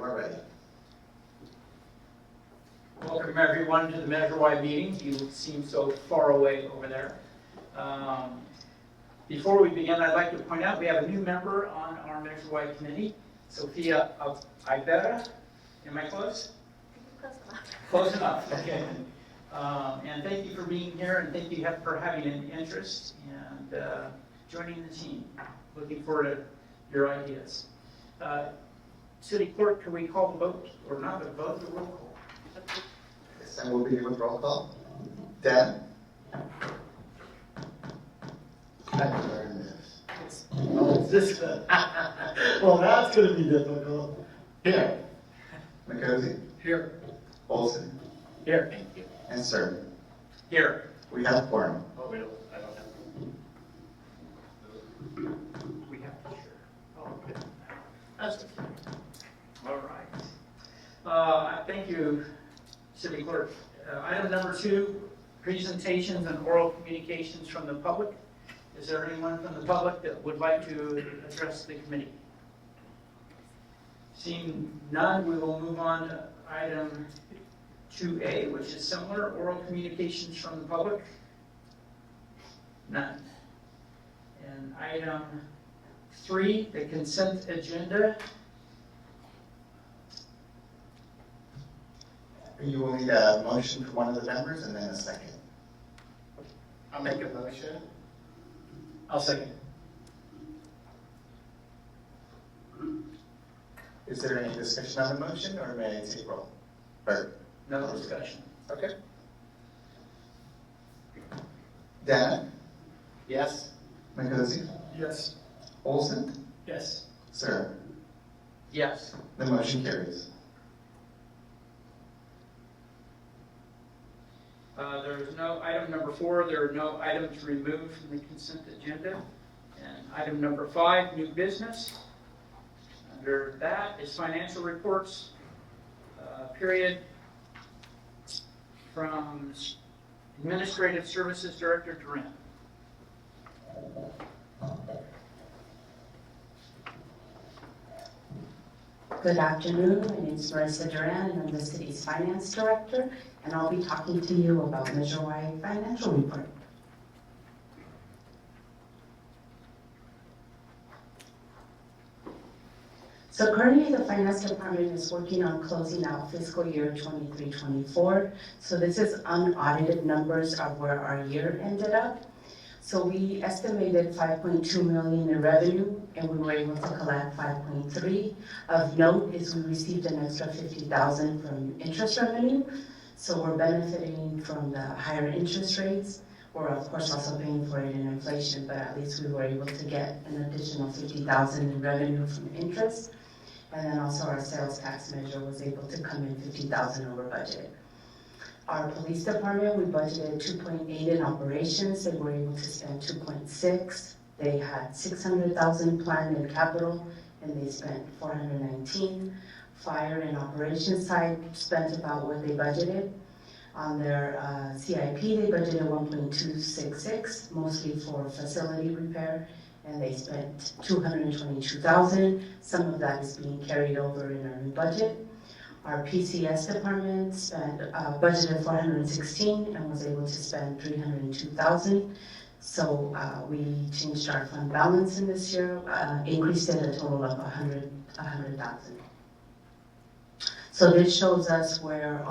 are ready. Welcome everyone to the Measure Y meeting. You seem so far away over there. Before we begin, I'd like to point out we have a new member on our Measure Y committee, Sophia Ibera. Am I close? Close enough. Close enough, okay. And thank you for being here, and thank you for having an interest and joining the team. Looking forward to your ideas. City Clerk, can we call the vote, or not the vote, the roll call? Yes, and we'll begin with roll call. Dan? I've learned this. Oh, is this good? Well, that's going to be difficult. Here. McCosy? Here. Olson? Here. Thank you. And Sir. Here. We have quorum. Oh, we don't, I don't have. We have to share. Oh, okay. That's okay. All right. Thank you, City Clerk. Item number 2, presentations and oral communications from the public. Is there anyone from the public that would like to address the committee? Seeing none, we will move on to item 2A, which is similar, oral communications from the public. None. And item 3, the consent agenda. You will need a motion from one of the members and then a second. I'll make a motion. I'll second. Is there any discussion on the motion, or may I take roll? Or, No discussion. okay. Dan? Yes. McCosy? Yes. Olson? Yes. Sir. Yes. The motion carries. There is no, item number 4, there are no items removed from the consent agenda. And item number 5, new business. Under that is financial reports, period, from Administrative Services Director Duran. Good afternoon, my name is Marissa Duran and I'm the city's finance director, and I'll be talking to you about Measure Y financial report. So currently the finance department is working on closing out fiscal year 23-24. So this is unaudited numbers of where our year ended up. So we estimated 5.2 million in revenue, and we were able to collect 5.3. Of note is we received an extra 50,000 from interest revenue. So we're benefiting from the higher interest rates. We're of course also paying for it in inflation, but at least we were able to get an additional 50,000 in revenue from interest. And then also our sales tax measure was able to come in 50,000 over budget. Our police department, we budgeted 2.8 in operations, and we're able to spend 2.6. They had 600,000 planned in capital, and they spent 419. Fire and operations side spent about what they budgeted. On their CIP, they budgeted 1.266, mostly for facility repair, and they spent 222,000. Some of that is being carried over in our new budget. Our PCS department spent budgeted 416 and was able to spend 302,000. So we changed our fund balance in this year, increased it a total of 100,000. So this shows us where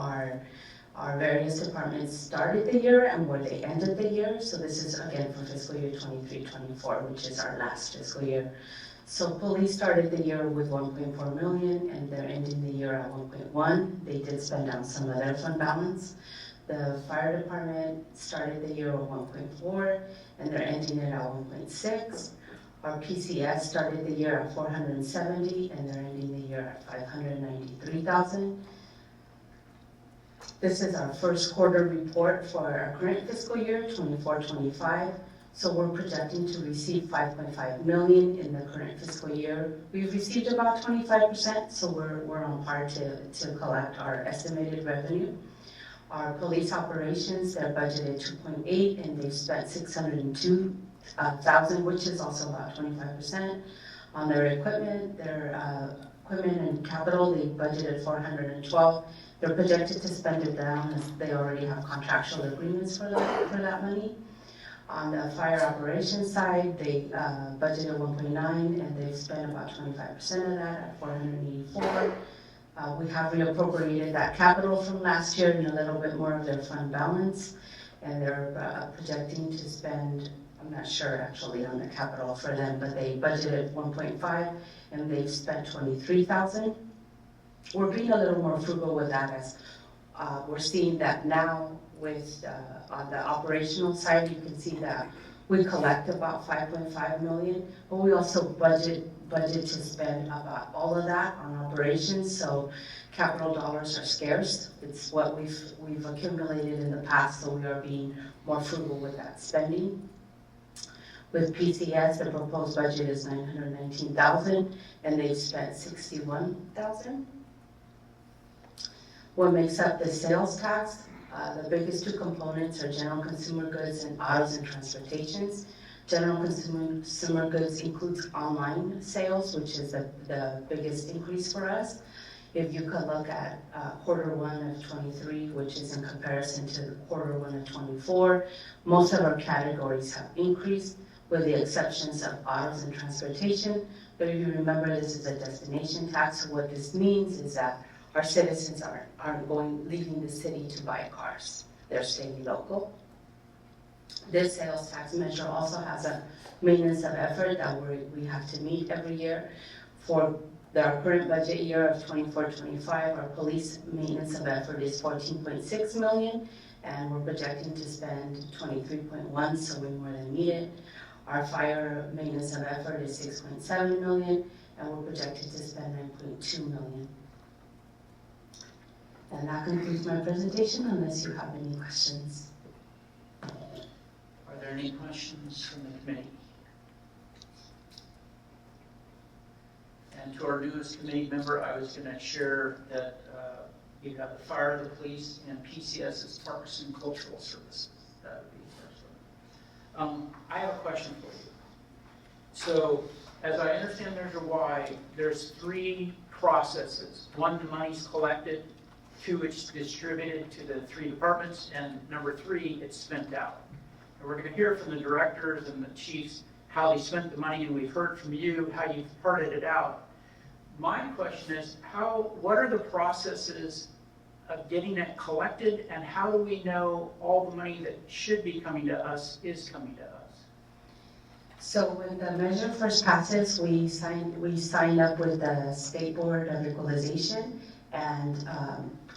our various departments started the year and where they ended the year. So this is again for fiscal year 23-24, which is our last fiscal year. So police started the year with 1.4 million and they're ending the year at 1.1. They did spend down some of their fund balance. The fire department started the year at 1.4 and they're ending it at 1.6. Our PCS started the year at 470 and they're ending the year at 593,000. This is our first quarter report for our current fiscal year, 24-25. So we're projecting to receive 5.5 million in the current fiscal year. We've received about 25%, so we're on par to collect our estimated revenue. Our police operations, they're budgeted 2.8 and they've spent 602,000, which is also about 25%. On their equipment, they're equipment and capital, they budgeted 412. They're projected to spend it down as they already have contractual agreements for that money. On the fire operations side, they budgeted 1.9 and they've spent about 25% of that at 484. We have reappropriated that capital from last year and a little bit more of their fund balance, and they're projecting to spend, I'm not sure actually on the capital for them, but they budgeted 1.5 and they've spent 23,000. We're being a little more frugal with that as we're seeing that now with on the operational side, you can see that we collect about 5.5 million, but we also budget to spend about all of that on operations, so capital dollars are scarce. It's what we've accumulated in the past, so we are being more frugal with that spending. With PCS, the proposed budget is 919,000 and they've spent 61,000. What makes up the sales tax? The biggest two components are general consumer goods and autos and transportations. General consumer goods includes online sales, which is the biggest increase for us. If you could look at quarter one of 23, which is in comparison to quarter one of 24, most of our categories have increased with the exceptions of autos and transportation. But if you remember, this is a destination tax. So what this means is that our citizens aren't leaving the city to buy cars. They're staying local. This sales tax measure also has a maintenance of effort that we have to meet every year. For our current budget year of 24-25, our police maintenance of effort is 14.6 million, and we're projecting to spend 23.1, so we more than meet it. Our fire maintenance of effort is 6.7 million, and we're projected to spend 9.2 million. And that concludes my presentation, unless you have any questions. Are there any questions from the committee? And to our newest committee member, I was going to share that you have the fire, the police, and PCS's Parks and Cultural Services. That would be the first one. I have a question for you. So, as I understand there's a why, there's three processes. One, the money's collected. Two, it's distributed to the three departments. And number three, it's spent out. And we're going to hear from the directors and the chiefs how they spent the money, and we've heard from you how you've parted it out. My question is, what are the processes of getting it collected, and how do we know all the money that should be coming to us is coming to us? So when the measure first passes, we sign up with the State Board of Equalization and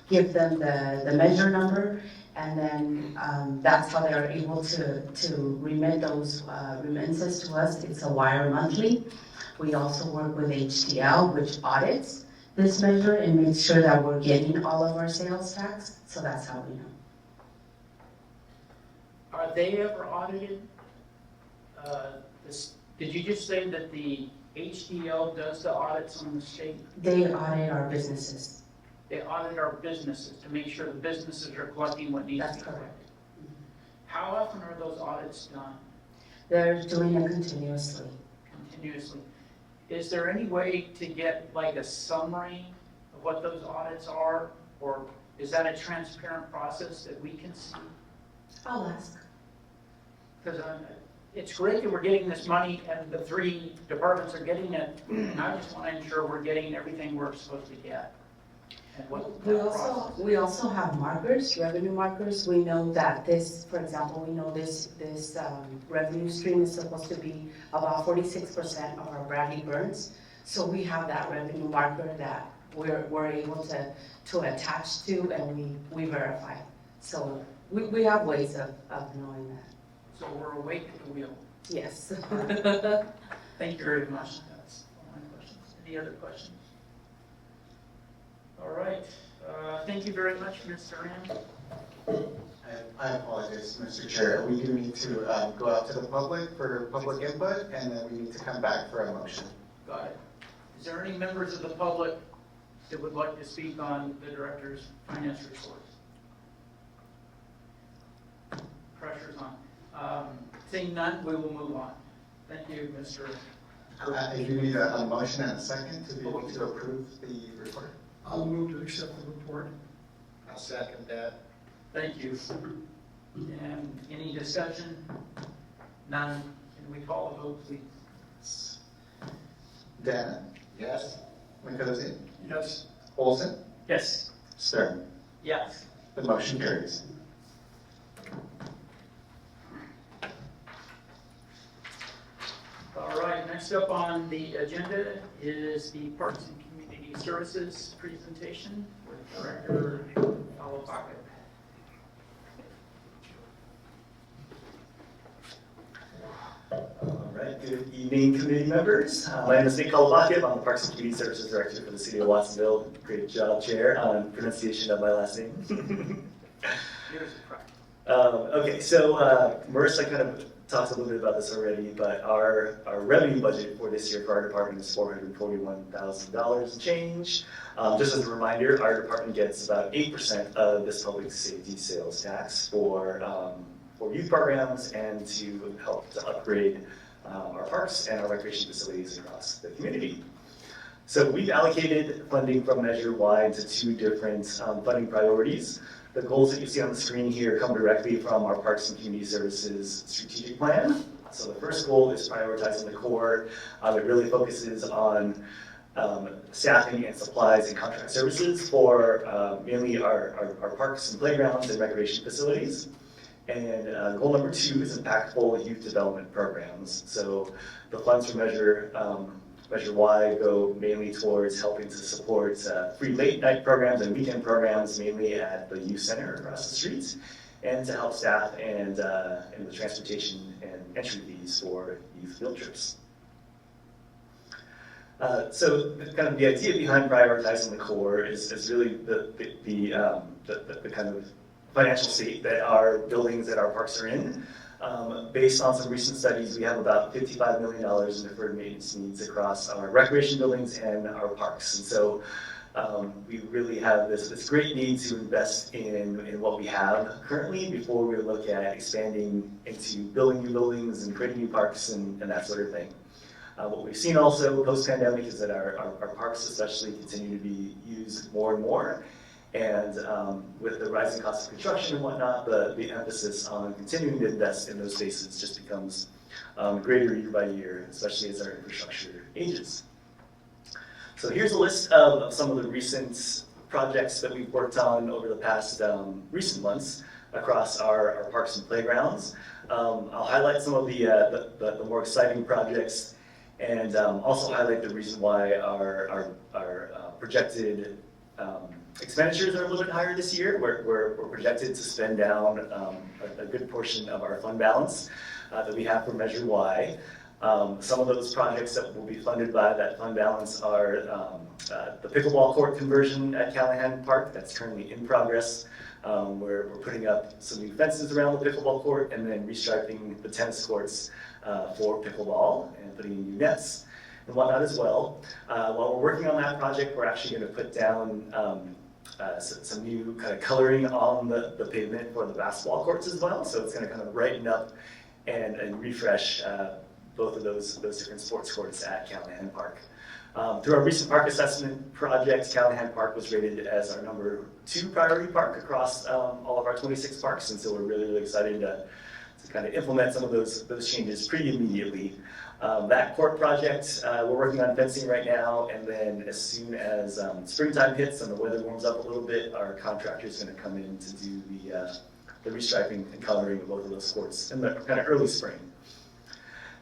give them the measure number, and then that's how they're able to remit those remittances to us. It's a wire monthly. We also work with HDL, which audits this measure and makes sure that we're getting all of our sales tax. So that's how we know. Are they ever audited? Did you just say that the HDL does the audits on the state? They audit our businesses. They audit our businesses to make sure the businesses are collecting what needs to be collected. How often are those audits done? They're doing it continuously. Continuously. Is there any way to get like a summary of what those audits are, or is that a transparent process that we can see? I'll ask. Because it's great that we're getting this money and the three departments are getting it. And I just want to ensure we're getting everything we're supposed to get. And We also have markers, revenue markers. We know that this, for example, we know this revenue stream is supposed to be about 46% of our Bradley Burns. So we have that revenue marker that we're able to attach to, and we verify. So we have ways of knowing that. So we're awake at the wheel. Yes. Thank you very much. That's all my questions. Any other questions? All right. Thank you very much, Mr. Rand. I apologize, Mr. Chair. We do need to go out to the public for public input, and then we need to come back for a motion. Got it. Is there any members of the public that would like to speak on the director's finance report? Pressure's on. Seeing none, we will move on. Thank you, Mr. If you need a motion and a second to be able to approve the report. I'll move to accept the report. I'll second that. Thank you. And any discussion? None. Can we call a vote, please? Dana, Yes? Mikosi, Yes. Olson, Yes. Stern. Yes. The motion carries. All right, next up on the agenda is the Parks and Community Services presentation with Director Alopaka. All right, good evening, committee members. My name is Nick Kalabakib. I'm the Parks and Community Services Director for the City of Watsonville. Great job, Chair, on pronunciation of my last name. Here's the prize. Okay, so Marissa kind of talked a little bit about this already, but our revenue budget for this year for our department is $441,000 and change. Just as a reminder, our department gets about 8% of this public safety sales tax for youth programs and to help to upgrade our parks and our recreation facilities across the community. So we've allocated funding from Measure Y to two different funding priorities. The goals that you see on the screen here come directly from our Parks and Community Services strategic plan. So the first goal is prioritizing the core. It really focuses on staffing and supplies and contract services for mainly our parks and playgrounds and recreation facilities. And goal number 2 is impactful youth development programs. So the funds from Measure Y go mainly towards helping to support free late night programs and weekend programs, mainly at the youth center across the street, and to help staff and the transportation and entry fees for youth field trips. So kind of the idea behind prioritizing the core is really the kind of financial state that our buildings, that our parks are in. Based on some recent studies, we have about $55 million in deferred maintenance needs across our recreation buildings and our parks. And so we really have this great need to invest in what we have currently before we look at expanding into building new buildings and creating new parks and that sort of thing. What we've seen also post-pandemic is that our parks especially continue to be used more and more. And with the rising cost of construction and whatnot, the emphasis on continuing to invest in those spaces just becomes greater year by year, especially as our infrastructure ages. So here's a list of some of the recent projects that we've worked on over the past recent months across our parks and playgrounds. I'll highlight some of the more exciting projects and also highlight the reason why our projected expenditures are a little bit higher this year. We're projected to spend down a good portion of our fund balance that we have for Measure Y. Some of those projects that will be funded by that fund balance are the pickleball court conversion at Callahan Park. That's currently in progress. We're putting up some new fences around the pickleball court and then restriping the tennis courts for pickleball and putting in new nets and whatnot as well. While we're working on that project, we're actually going to put down some new kind of coloring on the pavement for the basketball courts as well. So it's going to kind of brighten up and refresh both of those different sports courts at Callahan Park. Through our recent park assessment project, Callahan Park was rated as our number 2 priority park across all of our 26 parks, and so we're really, really excited to kind of implement some of those changes pretty immediately. That court project, we're working on fencing right now, and then as soon as springtime hits and the weather warms up a little bit, our contractor is going to come in to do the restriping and coloring of both of those courts in the kind of early spring.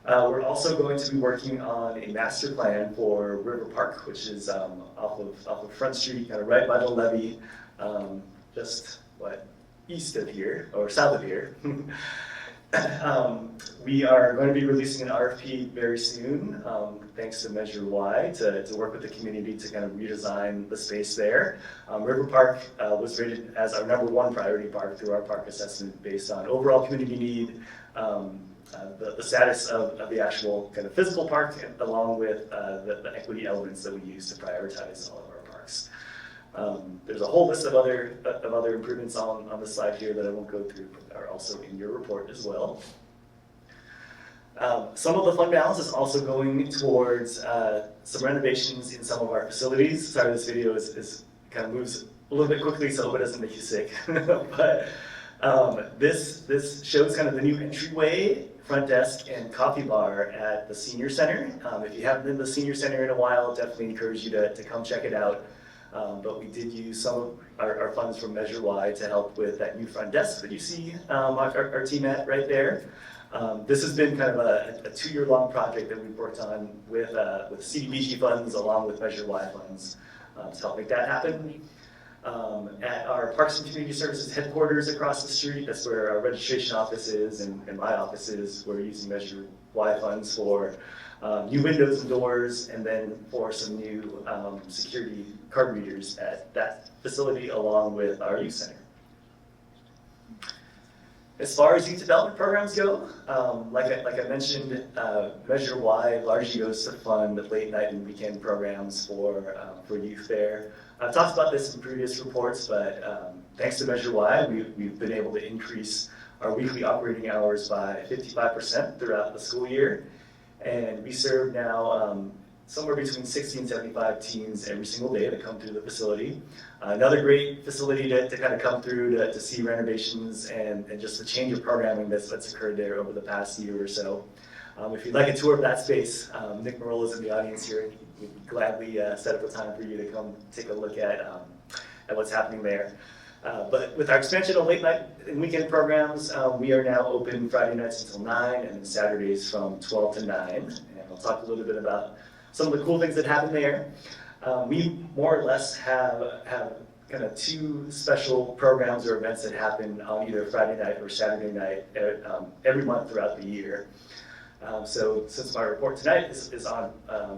We're also going to be working on a master plan for River Park, which is off of Front Street, kind of right by the levee, just east of here, or south of here. We are going to be releasing an RFP very soon, thanks to Measure Y, to work with the community to kind of redesign the space there. River Park was rated as our number 1 priority park through our park assessment based on overall community need, the status of the actual kind of physical park, along with the equity elements that we use to prioritize all of our parks. There's a whole list of other improvements on the slide here that I won't go through, but are also in your report as well. Some of the fund balance is also going towards some renovations in some of our facilities. Sorry, this video is kind of moves a little bit quickly, so I hope it doesn't make you sick. But this shows kind of the new entryway, front desk, and coffee bar at the senior center. If you haven't been to the senior center in a while, definitely encourage you to come check it out. But we did use some of our funds from Measure Y to help with that new front desk that you see our team at right there. This has been kind of a 2-year-long project that we've worked on with CDBG funds along with Measure Y funds to help make that happen. At our Parks and Community Services headquarters across the street, that's where our registration office is and my office is. We're using Measure Y funds for new windows and doors, and then for some new security card readers at that facility along with our youth center. As far as youth development programs go, like I mentioned, Measure Y largely goes to fund late night and weekend programs for youth there. I've talked about this in previous reports, but thanks to Measure Y, we've been able to increase our weekly operating hours by 55% throughout the school year. And we serve now somewhere between 60 and 75 teens every single day that come through the facility. Another great facility to kind of come through to see renovations and just the change of programming that's occurred there over the past year or so. If you'd like a tour of that space, Nick Marola is in the audience here. We'd gladly set up a time for you to come take a look at what's happening there. But with our expansion of late night and weekend programs, we are now open Friday nights until 9 and Saturdays from 12 to 9. And I'll talk a little bit about some of the cool things that happen there. We more or less have kind of 2 special programs or events that happen on either Friday night or Saturday night every month throughout the year. So since my report tonight is on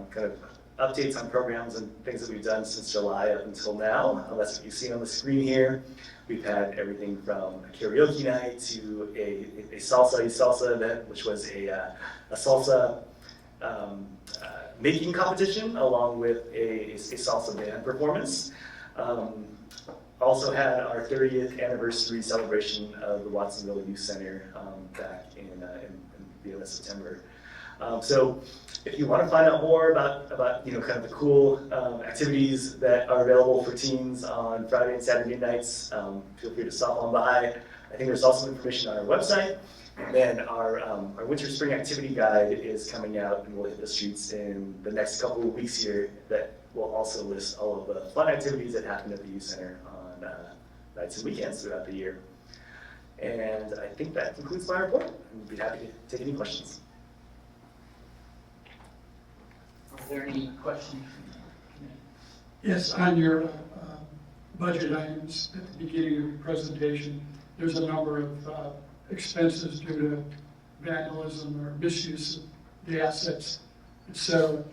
kind of updates on programs and things that we've done since July up until now, that's what you see on the screen here. We've had everything from a karaoke night to a salsa event, which was a salsa making competition along with a salsa band performance. Also had our 30th anniversary celebration of the Watsonville Youth Center back in the end of September. So if you want to find out more about kind of the cool activities that are available for teens on Friday and Saturday nights, feel free to stop on by. I think there's also information on our website. And then our winter spring activity guide is coming out and will hit the streets in the next couple of weeks here that will also list all of the fun activities that happen at the youth center on nights and weekends throughout the year. And I think that concludes my report. I'd be happy to take any questions. Are there any questions? Yes, on your budget items at the beginning of your presentation, there's a number of expenses due to vandalism or misuse of the assets. And so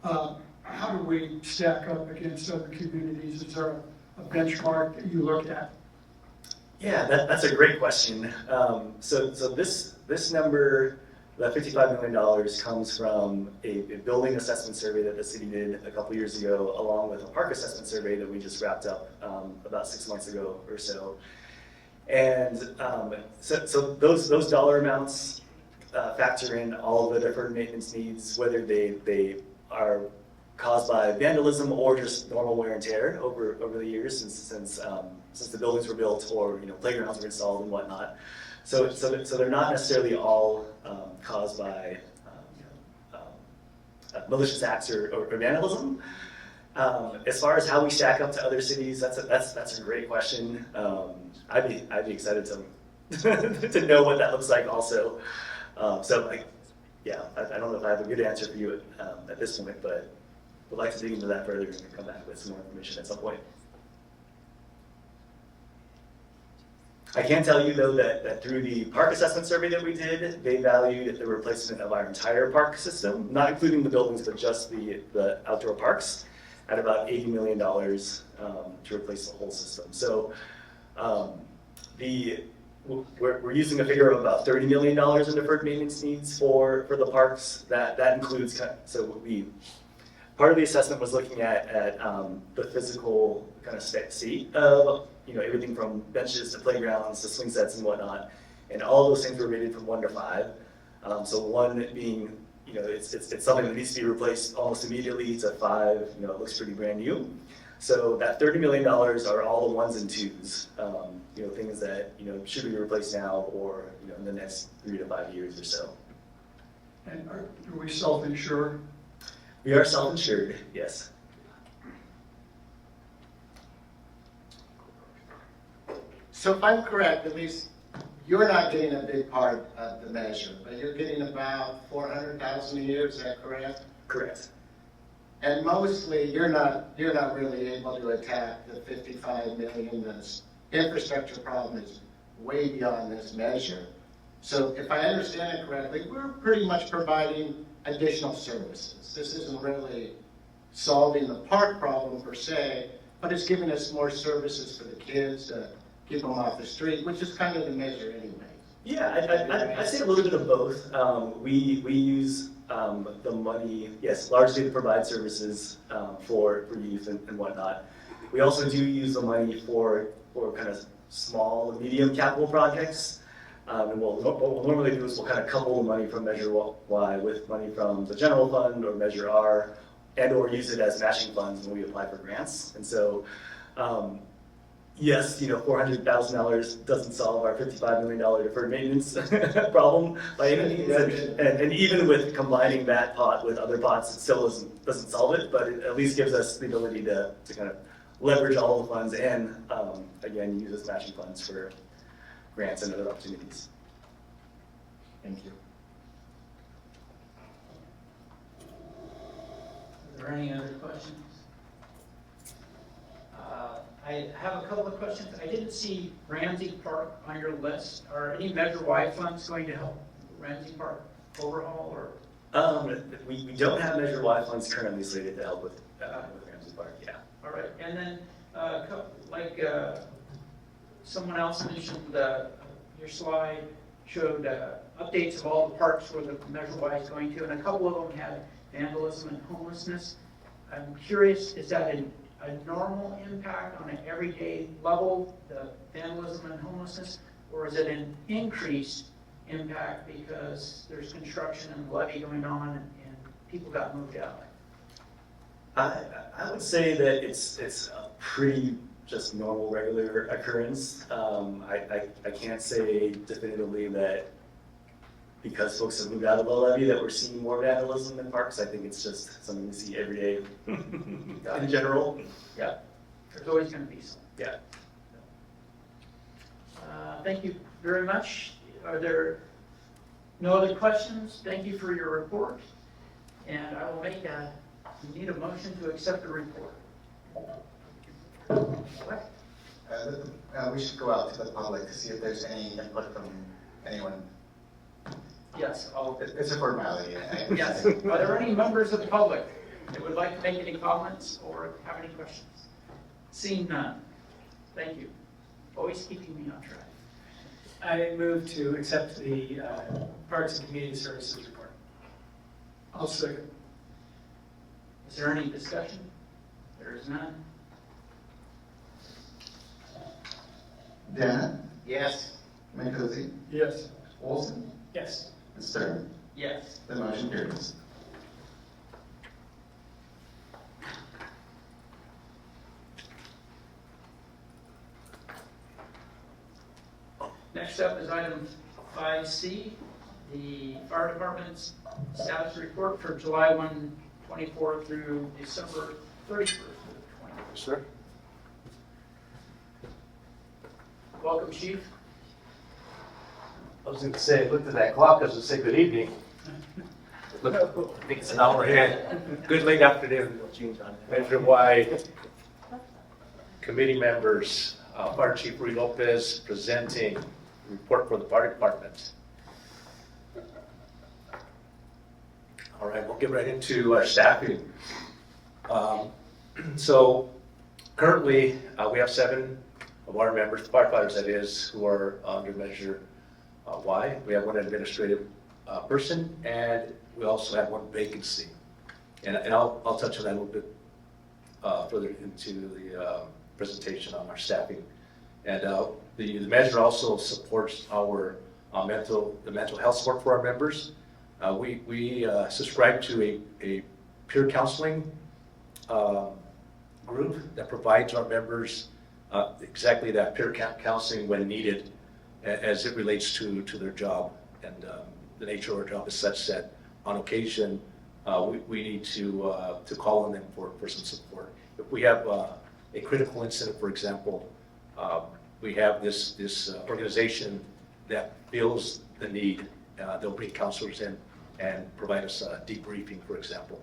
how do we stack up against other communities? Is there a benchmark that you look at? Yeah, that's a great question. So this number, the $55 million, comes from a building assessment survey that the city did a couple years ago, along with a park assessment survey that we just wrapped up about 6 months ago or so. And so those dollar amounts factor in all of the deferred maintenance needs, whether they are caused by vandalism or just normal wear and tear over the years since the buildings were built or playgrounds were installed and whatnot. So they're not necessarily all caused by malicious acts or vandalism. As far as how we stack up to other cities, that's a great question. I'd be excited to know what that looks like also. I don't know if I have a good answer for you at this point, but would like to dig into that further and come back with some more information at some point. I can tell you though that through the park assessment survey that we did, they valued the replacement of our entire park system, not including the buildings, but just the outdoor parks, at about $80 million to replace the whole system. So we're using a figure of about $30 million in deferred maintenance needs for the parks. That includes, part of the assessment was looking at the physical kind of state of everything from benches to playgrounds to swing sets and whatnot, and all of those things were rated from 1 to 5. So one being, it's something that needs to be replaced almost immediately to 5, it looks pretty brand new. So that $30 million are all the ones and twos, things that, should be replaced now or, in the next 3 to 5 years or so. And are we self-insured? We are self-insured, yes. So if I'm correct, at least you're not getting a big part of the measure, but you're getting about 400,000 a year, is that correct? Correct. And mostly, you're not really able to attack the 55 million. This infrastructure problem is way beyond this measure. So if I understand it correctly, we're pretty much providing additional services. This isn't really solving the park problem per se, but it's giving us more services for the kids to keep them off the street, which is kind of the measure anyway. Yeah, I'd say a little bit of both. We use the money, yes, largely to provide services for youth and whatnot. We also do use the money for kind of small and medium capital projects. And what we'll normally do is we'll kind of couple the money from Measure Y with money from the general fund or Measure R, and or use it as matching funds when we apply for grants. And so, yes, $400,000 doesn't solve our $55 million deferred maintenance problem by any means. And even with combining that pot with other pots, it still doesn't solve it, but it at least gives us the ability to kind of leverage all the funds and, again, use as matching funds for grants and other opportunities. Thank you. Are there any other questions? I have a couple of questions. I didn't see Ramsey Park on your list. Are any Measure Y funds going to help Ramsey Park overhaul or? We don't have Measure Y funds currently slated to help with Ramsey Park, yeah. All right, and then, someone else mentioned, your slide showed updates of all the parks where the Measure Y is going to, and a couple of them had vandalism and homelessness. I'm curious, is that a normal impact on an everyday level, the vandalism and homelessness, or is it an increased impact because there's construction and levee going on and people got moved out? I would say that it's a pretty just normal, regular occurrence. I can't say definitively that because folks have moved out of the levee that we're seeing more vandalism in parks. I think it's just something we see every day in general. Yeah, there's always going to be some. Yeah. Thank you very much. Are there no other questions? Thank you for your report. And I will we need a motion to accept the report. What? We should go out to the public to see if there's any input from anyone. Yes. It's a formality. Yes. Are there any members of the public that would like to make any comments or have any questions? Seeing none. Thank you. Always keeping me on track. I move to accept the Parks and Community Services report. I'll second. Is there any discussion? There is none. Dana, Yes. Mancusi, Yes. Olson, Yes. and Stern. Yes. The motion carries. Next up is item 5C, the fire department's status report for July 1, 24 through December 31st, 24. Sir? Welcome, Chief. I was going to say, I looked at that clock, I was going to say good evening. Look, I think it's an hour ahead. Good late afternoon. Measure Y committee members, Fire Chief Rui Lopez presenting report for the fire department. All right, we'll get right into our staffing. So currently, we have 7 of our members, firefighters that is, who are under Measure Y. We have 1 administrative person, and we also have 1 vacancy. And I'll touch on that a little bit further into the presentation on our staffing. And the measure also supports our the mental health support for our members. We subscribe to a peer counseling group that provides our members exactly that peer counseling when needed as it relates to their job. And the nature of our job is such that on occasion we need to call on them for some support. If we have a critical incident, for example, we have this organization that feels the need. They'll bring counselors in and provide us a debriefing, for example,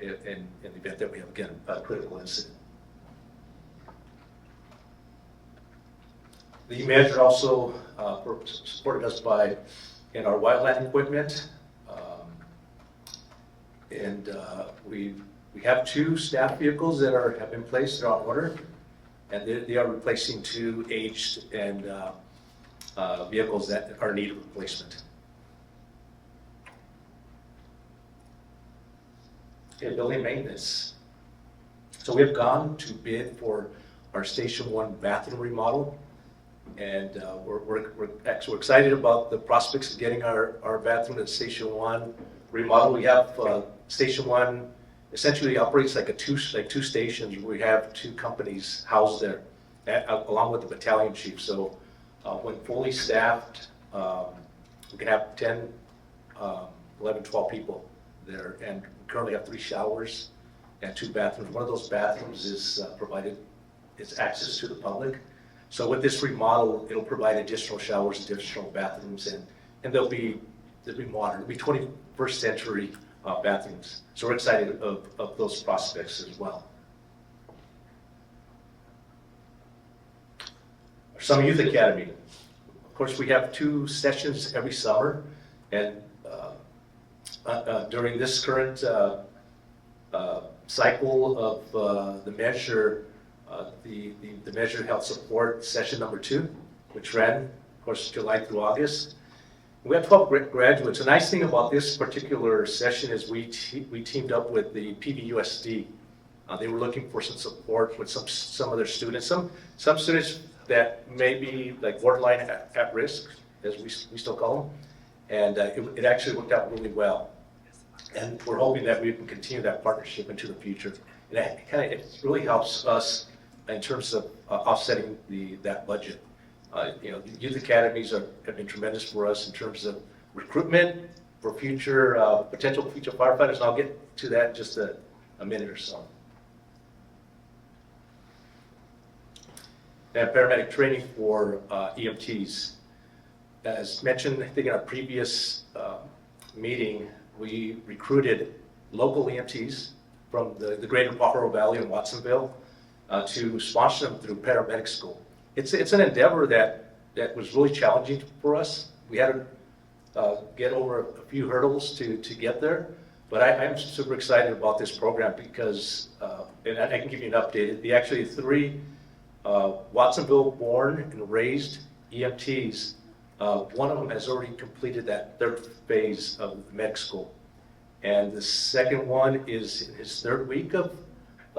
in the event that we have, again, a critical incident. The manager also supported us in our wildland equipment. We have 2 staff vehicles that have been placed, they're on order, and they are replacing 2 aged and vehicles that are in need of replacement. Okay, building maintenance. So we have gone to bid for our Station 1 bathroom remodel, and we're excited about the prospects of getting our bathroom at Station 1 remodel. We have Station 1 essentially operates like two stations. We have 2 companies housed there, along with the battalion chief. So when fully staffed, we can have 10, 11, 12 people there, and we currently have 3 showers and 2 bathrooms. One of those bathrooms is it's access to the public. So with this remodel, it'll provide additional showers, additional bathrooms, and they'll be modern. They'll be 21st century bathrooms. So we're excited of those prospects as well. Our Summer Youth Academy. Of course, we have 2 sessions every summer, and during this current cycle of the measure, the Measure Health Support session number 2, which ran, of course, July through August. We had 12 graduates. The nice thing about this particular session is we teamed up with the PVUSD. They were looking for some support with some of their students. Some students that may be like borderline at risk, as we still call them, and it actually worked out really well. And we're hoping that we can continue that partnership into the future. And it really helps us in terms of offsetting that budget. The youth academies have been tremendous for us in terms of recruitment for potential future firefighters, and I'll get to that in just a minute or so. And paramedic training for EMTs. As mentioned, I think in our previous meeting, we recruited local EMTs from the greater Pajaro Valley and Watsonville to sponsor them through paramedic school. It's an endeavor that was really challenging for us. We had to get over a few hurdles to get there, but I'm super excited about this program because, and I can give you an update, actually 3 Watsonville born and raised EMTs, one of them has already completed that 3rd phase of med school. And the second one is in his 3rd week of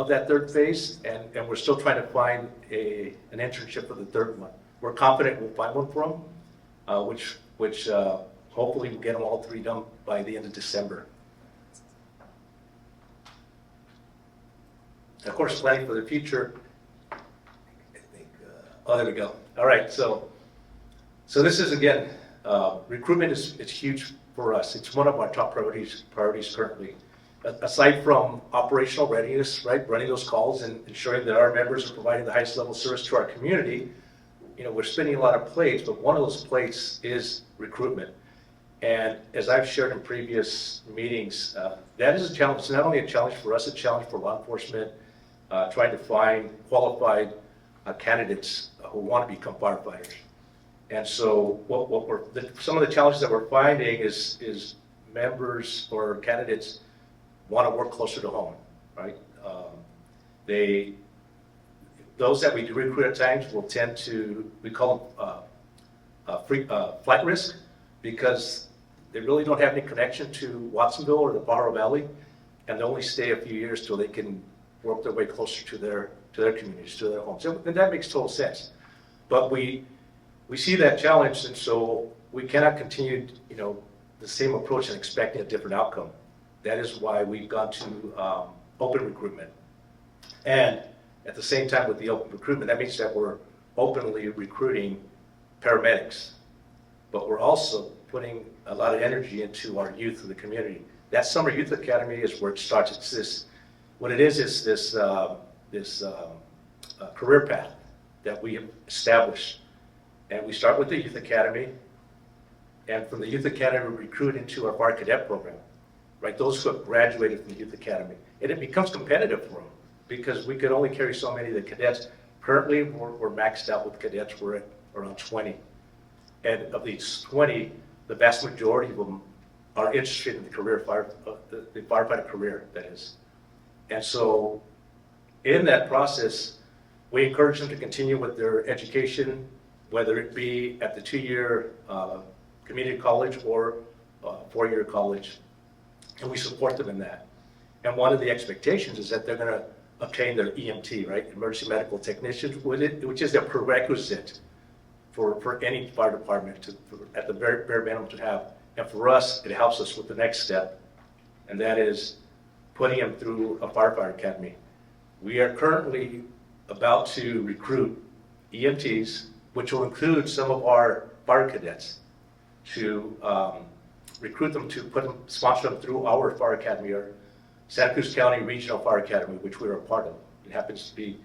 that 3rd phase, and we're still trying to find an internship for the 3rd one. We're confident we'll find one for them, which hopefully we'll get them all 3 done by the end of December. Of course, planning for the future. I think, there we go. All right, so this is, again, recruitment is huge for us. It's one of our top priorities currently. Aside from operational readiness, right, running those calls and ensuring that our members are providing the highest level of service to our community, we're spinning a lot of plates, but one of those plates is recruitment. And as I've shared in previous meetings, that is a challenge. It's not only a challenge for us, it's a challenge for law enforcement, trying to find qualified candidates who want to become firefighters. And so some of the challenges that we're finding is members or candidates want to work closer to home, right? Those that we do recruit at times will tend to, we call them flight risk, because they really don't have any connection to Watsonville or the Pajaro Valley, and they only stay a few years till they can work their way closer to their communities, to their homes. And that makes total sense. But we see that challenge, and so we cannot continue, the same approach and expecting a different outcome. That is why we've gone to open recruitment. And at the same time with the open recruitment, that means that we're openly recruiting paramedics, but we're also putting a lot of energy into our youth in the community. That Summer Youth Academy is where it starts. It's this, what it is this career path that we have established. And we start with the Youth Academy, and from the Youth Academy, we recruit into our Fire Cadet program, right? Those who have graduated from the Youth Academy. And it becomes competitive for them because we could only carry so many of the cadets. Currently, we're maxed out with cadets. We're at around 20. And of these 20, the vast majority of them are interested in the career the firefighter career, that is. And so in that process, we encourage them to continue with their education, whether it be at the 2-year community college or 4-year college, and we support them in that. And one of the expectations is that they're going to obtain their EMT, right, emergency medical technician, which is a prerequisite for any fire department at the bare minimum to have. And for us, it helps us with the next step, and that is putting them through a firefighter academy. We are currently about to recruit EMTs, which will include some of our fire cadets, to recruit them to sponsor them through our fire academy, or Santa Cruz County Regional Fire Academy, which we are a part of. It happens to be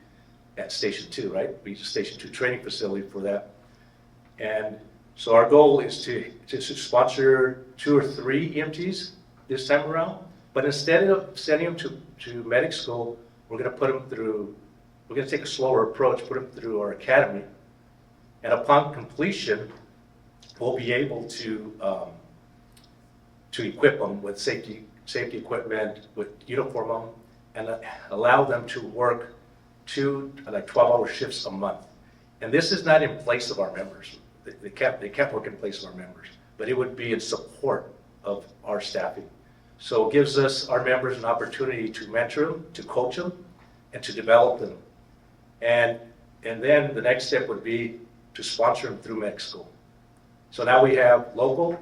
at Station 2, right? We use Station 2 training facility for that. And so our goal is to sponsor 2 or 3 EMTs this time around, but instead of sending them to medic school, we're going to take a slower approach, put them through our academy, and upon completion, we'll be able to equip them with safety equipment, with uniform them, and allow them to work 2 12-hour shifts a month. And this is not in place of our members. They can't work in place of our members, but it would be in support of our staffing. So it gives us, our members, an opportunity to mentor them, to coach them, and to develop them. And then the next step would be to sponsor them through medic school. So now we have local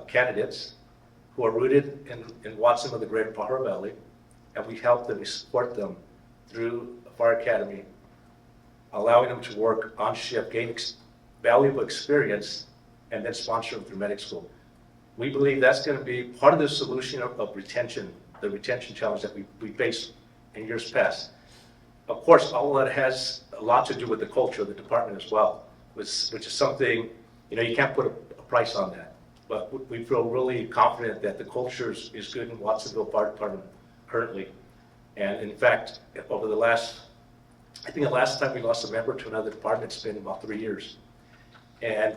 candidates who are rooted in Watson of the Greater Pajaro Valley, and we help them, we support them through a fire academy, allowing them to work on shift, gain valuable experience, and then sponsor them through medic school. We believe that's going to be part of the solution of retention, the retention challenge that we faced in years past. Of course, all of that has a lot to do with the culture of the department as well, which is something, you can't put a price on that. But we feel really confident that the culture is good in Watsonville Fire Department currently. And in fact, over the last time we lost a member to another department, it's been about 3 years. And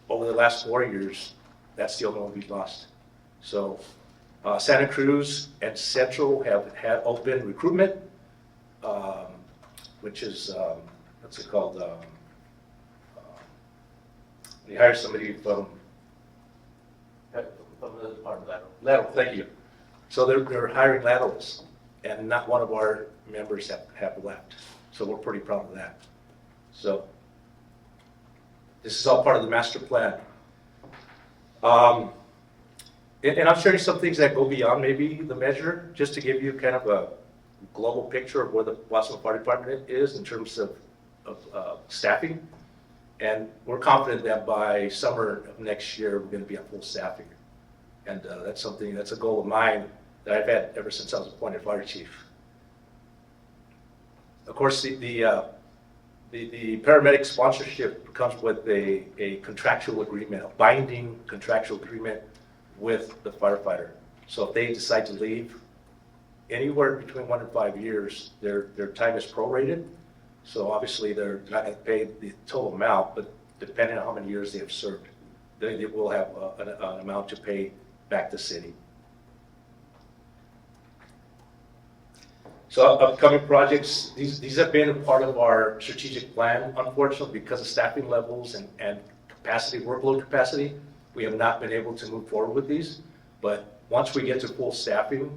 over the last 4 years, that's the only one we've lost. So Santa Cruz and Central have had open recruitment, which is, what's it called? When you hire somebody from the department, lateral, thank you. So they're hiring laterals, and not one of our members have left. So we're pretty proud of that. So this is all part of the master plan. And I'm sharing some things that go beyond maybe the measure, just to give you kind of a global picture of where the Watsonville Fire Department is in terms of staffing. And we're confident that by summer of next year, we're going to be at full staffing. And that's a goal of mine that I've had ever since I was appointed fire chief. Of course, the paramedic sponsorship comes with a contractual agreement, a binding contractual agreement with the firefighter. So if they decide to leave, anywhere between 1 and 5 years, their time is prorated. So obviously they're not going to pay the total amount, but depending on how many years they have served, they will have an amount to pay back the city. So upcoming projects, these have been a part of our strategic plan. Unfortunately, because of staffing levels and capacity, workload capacity, we have not been able to move forward with these. But once we get to full staffing,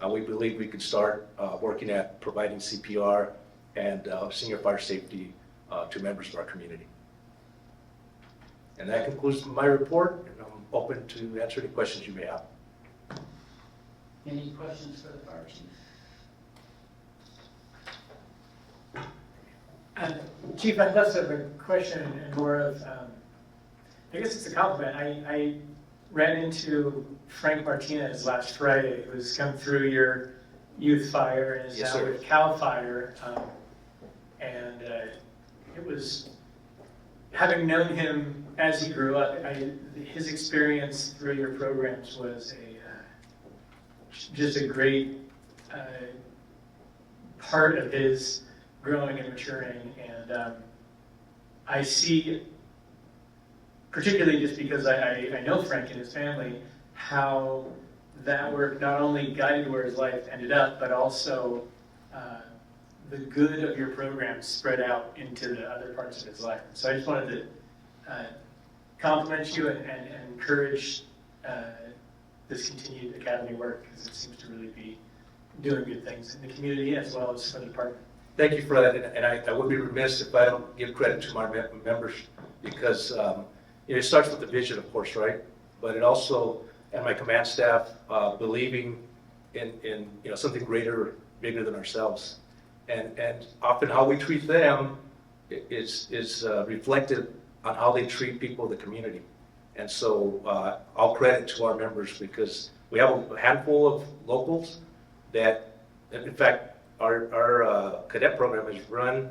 we believe we can start working at providing CPR and senior fire safety to members of our community. And that concludes my report, and I'm open to answer any questions you may have. Any questions for the fire chief? Chief, I'd less of a question and more of, I guess it's a compliment. I ran into Frank Martinez last Friday, who's come through your youth fire and is Yes, now sir. with CAL FIRE. And it was, having known him as he grew up, his experience through your programs was just a great part of his growing and maturing. And I see, particularly just because I know Frank and his family, how that work not only guided where his life ended up, but also the good of your program spread out into the other parts of his life. So I just wanted to compliment you and encourage this continued academy work, because it seems to really be doing good things in the community as well as for the department. Thank you for that, and I would be remiss if I don't give credit to my members, because it starts with the vision, of course, right? But it also, and my command staff, believing in something greater, bigger than ourselves. And often how we treat them is reflected on how they treat people in the community. And so all credit to our members, because we have a handful of locals that, in fact, our cadet program is run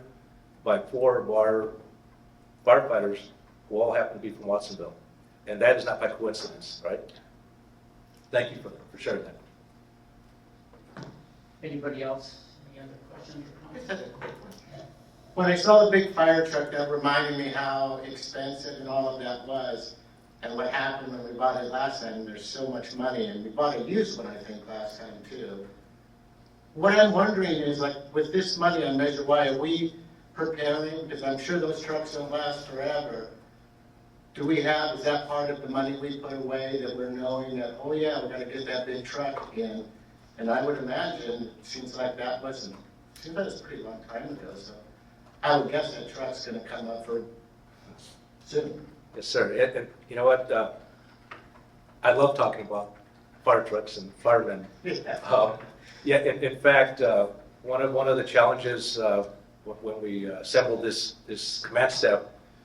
by 4 of our firefighters who all happen to be from Watsonville. And that is not by coincidence, right? Thank you for sharing that. Anybody else? Any other questions or comments? When I saw the big fire truck, that reminded me how expensive and all of that was, and what happened when we bought it last time. There's so much money, and we bought a used one, I think, last time too. What I'm wondering is, like, with this money on Measure Y, are we preparing, because I'm sure those trucks don't last forever, is that part of the money we put away, that we're knowing that, oh yeah, we're gonna get that big truck again? And I would imagine, it seems like that was a pretty long time ago, so I would guess that truck's gonna come up for soon. Yes, sir. And you know what? I love talking about fire trucks and firemen. Yeah, in fact, one of the challenges when we assembled this command staff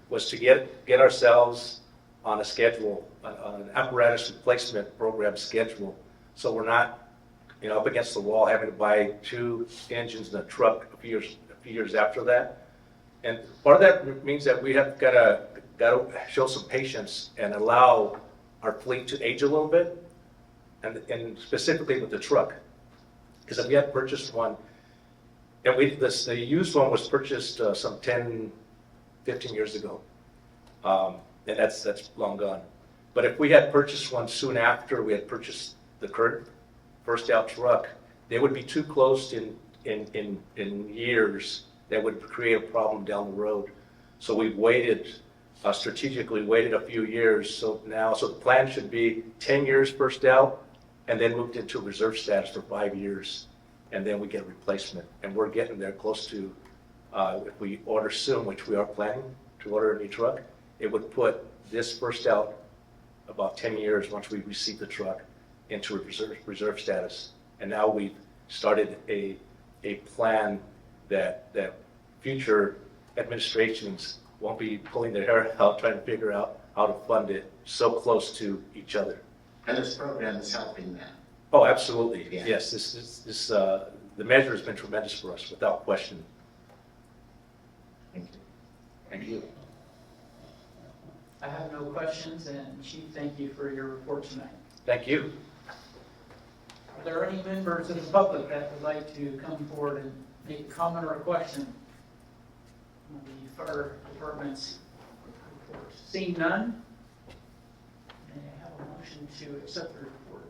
was to get ourselves on a schedule, on an apparatus replacement program schedule, so we're not, up against the wall having to buy 2 engines and a truck a few years after that. And part of that means that we have got to show some patience and allow our fleet to age a little bit, and specifically with the truck. Because if we had purchased one, and the used one was purchased some 10, 15 years ago, and that's long gone. But if we had purchased one soon after we had purchased the current first out truck, they would be too close in years. That would create a problem down the road. So we've waited, strategically waited a few years. So the plan should be 10 years first out, and then moved into reserve status for 5 years, and then we get a replacement. And we're getting there close to, if we order soon, which we are planning to order a new truck, it would put this first out about 10 years once we receive the truck into reserve status. And now we've started a plan that future administrations won't be pulling their hair out trying to figure out how to fund it so close to each other. And this program is helping that. Oh, absolutely. Yeah. Yes, the measure has been tremendous for us, without question. Thank you. Thank you. I have no questions, and Chief, thank you for your report tonight. Thank you. Are there any members of the public that would like to come forward and make a comment or a question on the fire department's report? Seeing none, may I have a motion to accept the report?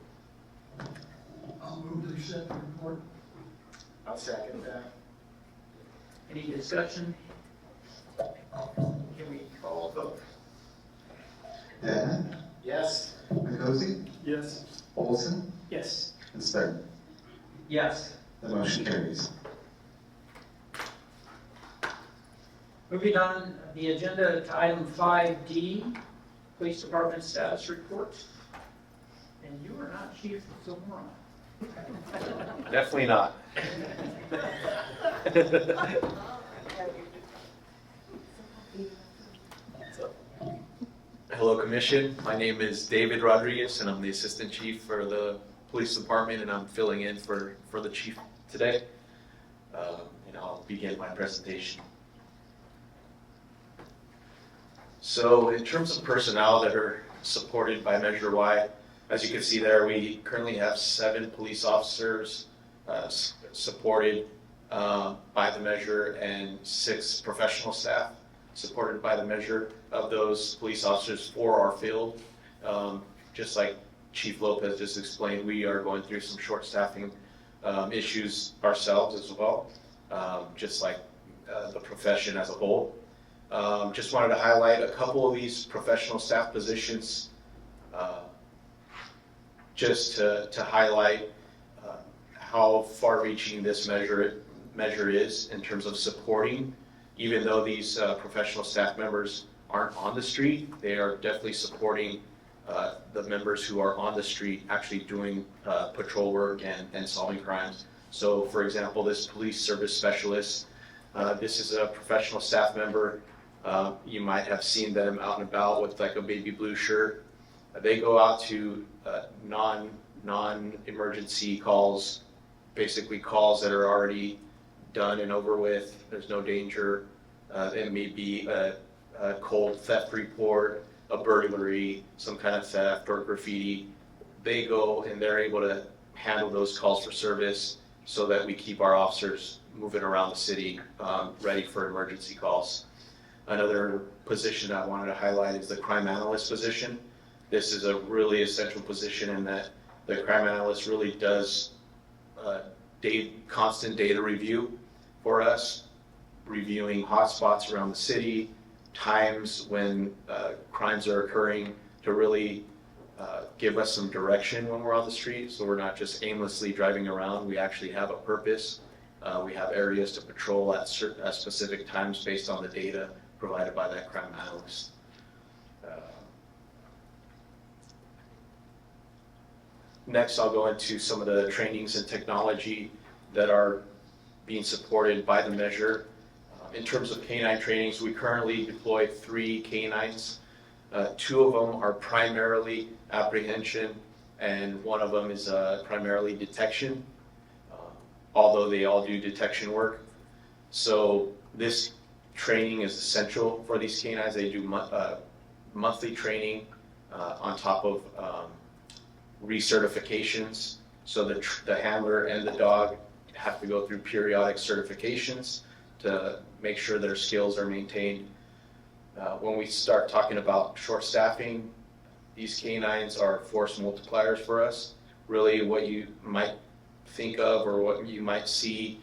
I'll move to accept the report. I'll second that. Any discussion? Can we call a vote? Denton, Yes. Makosi, Yes. Olson, Yes. and Stern. Yes. The motion carries. Moving on the agenda to item 5D, Police Department status report. And you are not Chief Zamora. Definitely not. Hello, Commission. My name is David Rodriguez, and I'm the Assistant Chief for the Police Department, and I'm filling in for the Chief today. And I'll begin my presentation. So in terms of personnel that are supported by Measure Y, as you can see there, we currently have 7 police officers supported by the measure and 6 professional staff supported by the measure. Of those police officers, 4 are filled. Just like Chief Lopez just explained, we are going through some short staffing issues ourselves as well, just like the profession as a whole. Just wanted to highlight a couple of these professional staff positions just to highlight how far-reaching this measure is in terms of supporting. Even though these professional staff members aren't on the street, they are definitely supporting the members who are on the street actually doing patrol work and solving crimes. So for example, this police service specialist, this is a professional staff member. You might have seen them out and about with like a baby blue shirt. They go out to non-emergency calls, basically calls that are already done and over with. There's no danger. It may be a cold theft report, a burglary, some kind of theft or graffiti. They go and they're able to handle those calls for service so that we keep our officers moving around the city ready for emergency calls. Another position I wanted to highlight is the crime analyst position. This is a really essential position in that the crime analyst really does constant data review for us, reviewing hotspots around the city, times when crimes are occurring, to really give us some direction when we're on the street, so we're not just aimlessly driving around. We actually have a purpose. We have areas to patrol at specific times based on the data provided by that crime analyst. Next, I'll go into some of the trainings and technology that are being supported by the measure. In terms of canine trainings, we currently deploy 3 canines. 2 of them are primarily apprehension, and 1 of them is primarily detection, although they all do detection work. So this training is essential for these canines. They do monthly training on top of recertifications. So the handler and the dog have to go through periodic certifications to make sure their skills are maintained. When we start talking about short staffing, these canines are force multipliers for us. Really what you might think of or what you might see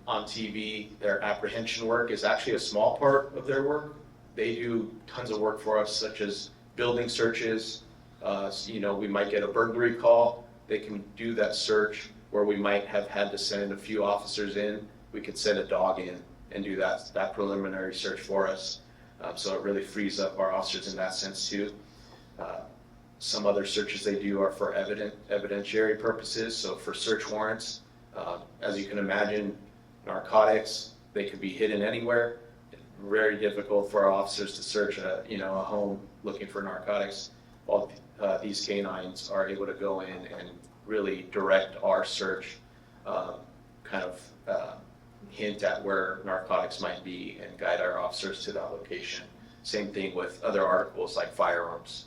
on TV, their apprehension work is actually a small part of their work. They do tons of work for us, such as building searches. We might get a burglary call. They can do that search where we might have had to send a few officers in. We could send a dog in and do that preliminary search for us. So it really frees up our officers in that sense too. Some other searches they do are for evidentiary purposes, so for search warrants. As you can imagine, narcotics, they could be hidden anywhere. Very difficult for our officers to search a home looking for narcotics. While these canines are able to go in and really direct our search, hint at where narcotics might be and guide our officers to that location. Same thing with other articles like firearms.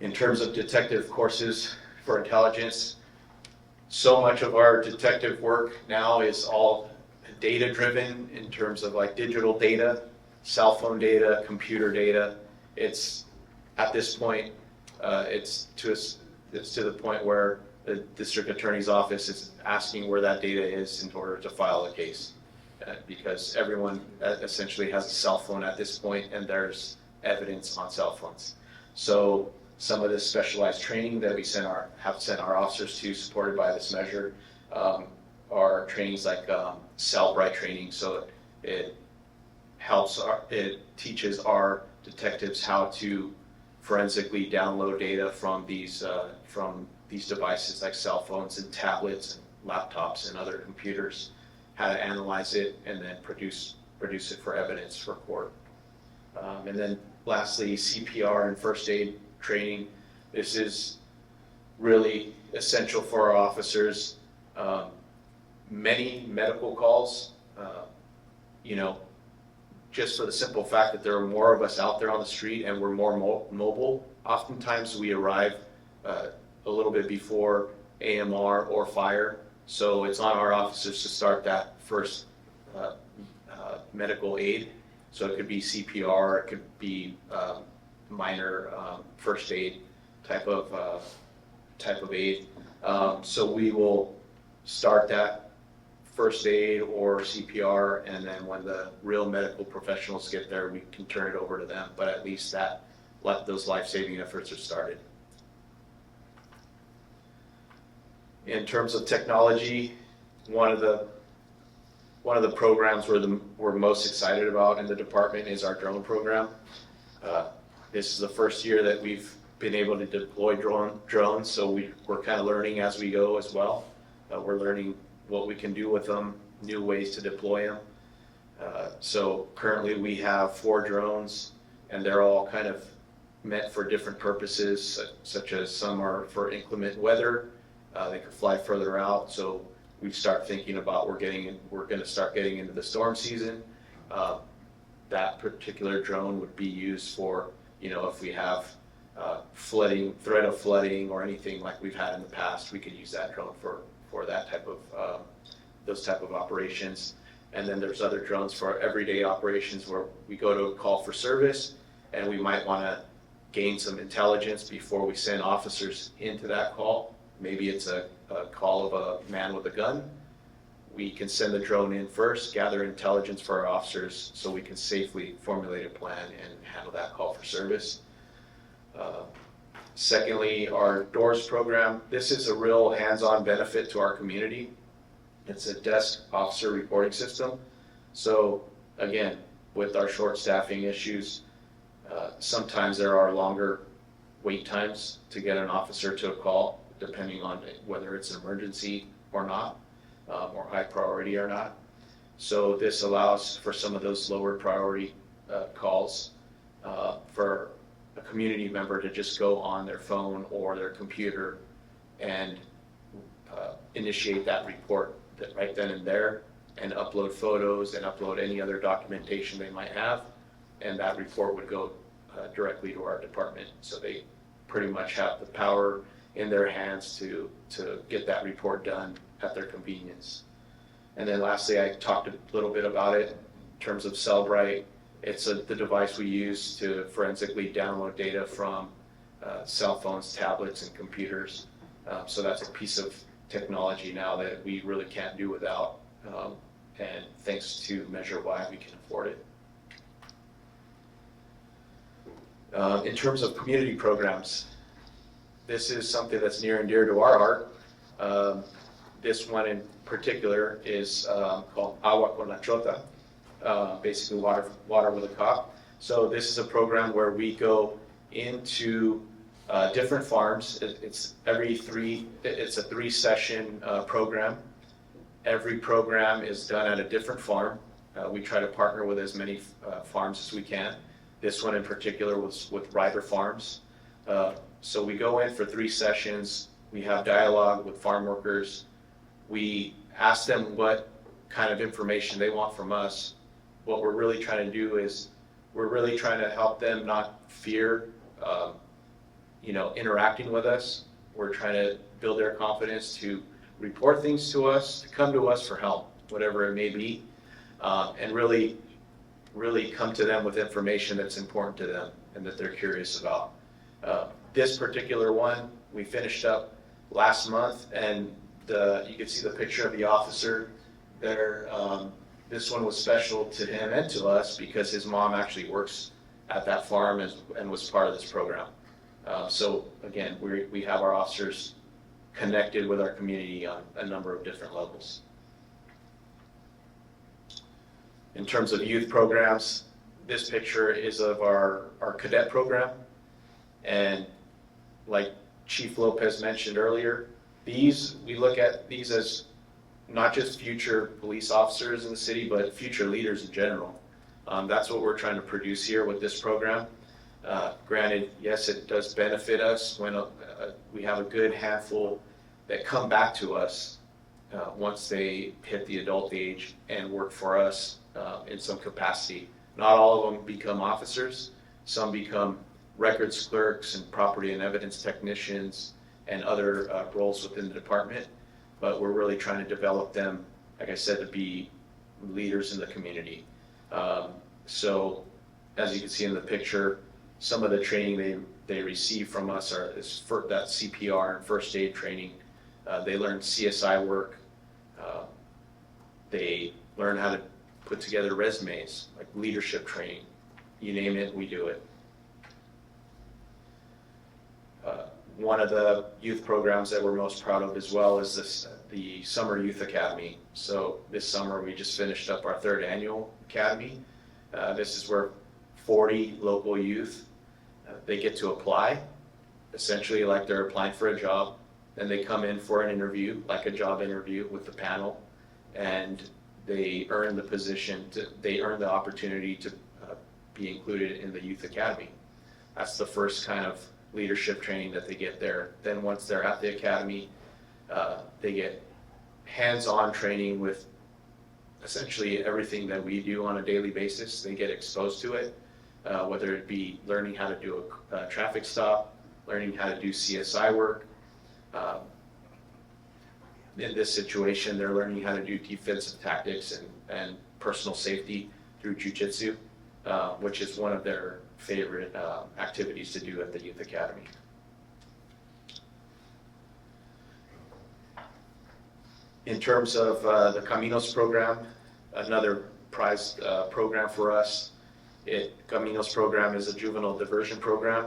In terms of detective courses for intelligence, so much of our detective work now is all data driven in terms of like digital data, cell phone data, computer data. It's at this point, it's to the point where the district attorney's office is asking where that data is in order to file a case, because everyone essentially has a cell phone at this point, and there's evidence on cell phones. So some of this specialized training that we have sent our officers to, supported by this measure, are trainings like Cellbrite training. So it it teaches our detectives how to forensically download data from these devices like cell phones and tablets and laptops and other computers, how to analyze it and then produce it for evidence for court. And then lastly, CPR and first aid training. This is really essential for our officers. Many medical calls, just for the simple fact that there are more of us out there on the street and we're more mobile. Oftentimes we arrive a little bit before AMR or fire, so it's on our officers to start that first medical aid. So it could be CPR, it could be minor first aid type of aid. So we will start that first aid or CPR, and then when the real medical professionals get there, we can turn it over to them. But at least those life-saving efforts are started. In terms of technology, one of the programs we're most excited about in the department is our drone program. This is the first year that we've been able to deploy drones, so we're kind of learning as we go as well. We're learning what we can do with them, new ways to deploy them. So currently we have 4 drones, and they're all kind of meant for different purposes, such as some are for inclement weather. They could fly further out, so we start thinking about we're going to start getting into the storm season. That particular drone would be used for, if we have threat of flooding or anything like we've had in the past, we could use that drone for that those type of operations. And then there's other drones for everyday operations where we go to a call for service and we might want to gain some intelligence before we send officers into that call. Maybe it's a call of a man with a gun. We can send the drone in first, gather intelligence for our officers so we can safely formulate a plan and handle that call for service. Secondly, our DOORS program. This is a real hands-on benefit to our community. It's a desk officer reporting system. So again, with our short staffing issues, sometimes there are longer wait times to get an officer to a call, depending on whether it's an emergency or not, or high priority or not. So this allows for some of those lower priority calls for a community member to just go on their phone or their computer and initiate that report right then and there, and upload photos and upload any other documentation they might have, and that report would go directly to our department. So they pretty much have the power in their hands to get that report done at their convenience. And then lastly, I talked a little bit about it in terms of Cellbrite. It's the device we use to forensically download data from cell phones, tablets, and computers. So that's a piece of technology now that we really can't do without. And thanks to Measure Y, we can afford it. In terms of community programs, this is something that's near and dear to our heart. This one in particular is called Agua con la Chota, basically water with a cop. So this is a program where we go into different farms. It's a 3-session program. Every program is done at a different farm. We try to partner with as many farms as we can. This one in particular was with Ryder Farms. So we go in for 3 sessions. We have dialogue with farm workers. We ask them what kind of information they want from us. What we're really trying to do is we're really trying to help them not fear interacting with us. We're trying to build their confidence to report things to us, to come to us for help, whatever it may be, and really come to them with information that's important to them and that they're curious about. This particular one, we finished up last month, and you can see the picture of the officer there. This one was special to him and to us because his mom actually works at that farm and was part of this program. So again, we have our officers connected with our community on a number of different levels. In terms of youth programs, this picture is of our cadet program. And like Chief Lopez mentioned earlier, we look at these as not just future police officers in the city, but future leaders in general. That's what we're trying to produce here with this program. Granted, yes, it does benefit us when we have a good handful that come back to us once they hit the adult age and work for us in some capacity. Not all of them become officers. Some become records clerks and property and evidence technicians and other roles within the department. But we're really trying to develop them, like I said, to be leaders in the community. So as you can see in the picture, some of the training they receive from us is that CPR and first aid training. They learn CSI work. They learn how to put together resumes, like leadership training. You name it, we do it. One of the youth programs that we're most proud of as well is the Summer Youth Academy. So this summer we just finished up our 3rd annual academy. This is where 40 local youth, they get to apply, essentially like they're applying for a job. Then they come in for an interview, like a job interview with the panel, and they earn the position, they earn the opportunity to be included in the Youth Academy. That's the first kind of leadership training that they get there. Then once they're at the academy, they get hands-on training with essentially everything that we do on a daily basis. They get exposed to it, whether it be learning how to do a traffic stop, learning how to do CSI work. In this situation, they're learning how to do defensive tactics and personal safety through jiu-jitsu, which is one of their favorite activities to do at the Youth Academy. In terms of the Caminos program, another prized program for us. Caminos program is a juvenile diversion program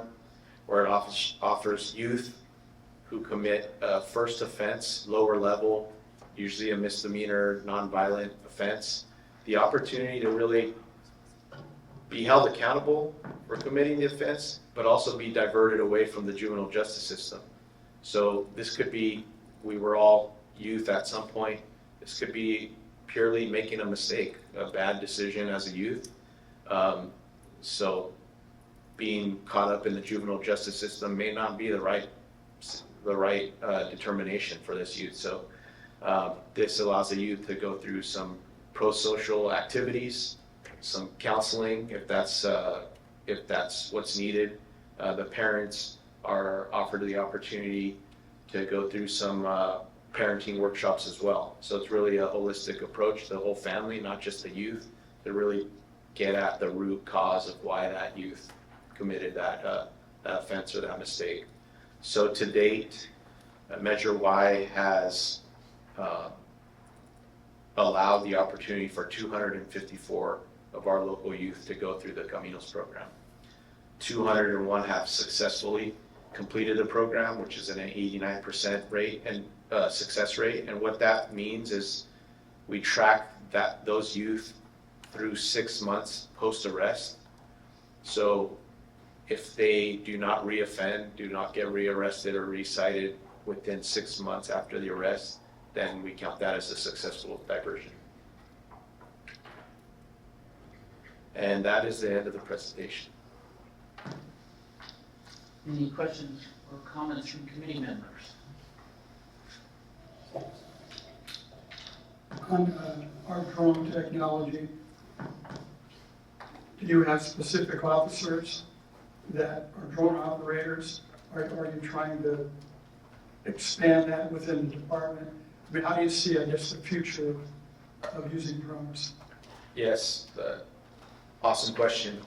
where it offers youth who commit a first offense, lower level, usually a misdemeanor, nonviolent offense, the opportunity to really be held accountable for committing the offense, but also be diverted away from the juvenile justice system. So this could be, we were all youth at some point. This could be purely making a mistake, a bad decision as a youth. So being caught up in the juvenile justice system may not be the right determination for this youth. So this allows the youth to go through some pro-social activities, some counseling if that's what's needed. The parents are offered the opportunity to go through some parenting workshops as well. So it's really a holistic approach to the whole family, not just the youth, to really get at the root cause of why that youth committed that offense or that mistake. So to date, Measure Y has allowed the opportunity for 254 of our local youth to go through the Caminos program. 201 have successfully completed the program, which is an 89% rate and success rate. And what that means is we track those youth through 6 months post-arrest. So if they do not reoffend, do not get rearrested or recited within 6 months after the arrest, then we count that as a successful diversion. And that is the end of the presentation. Any questions or comments from committee members? On our drone technology, do you have specific officers that are drone operators? Are you trying to expand that within the department? I mean, how do you see, I guess, the future of using drones? Yes, awesome question.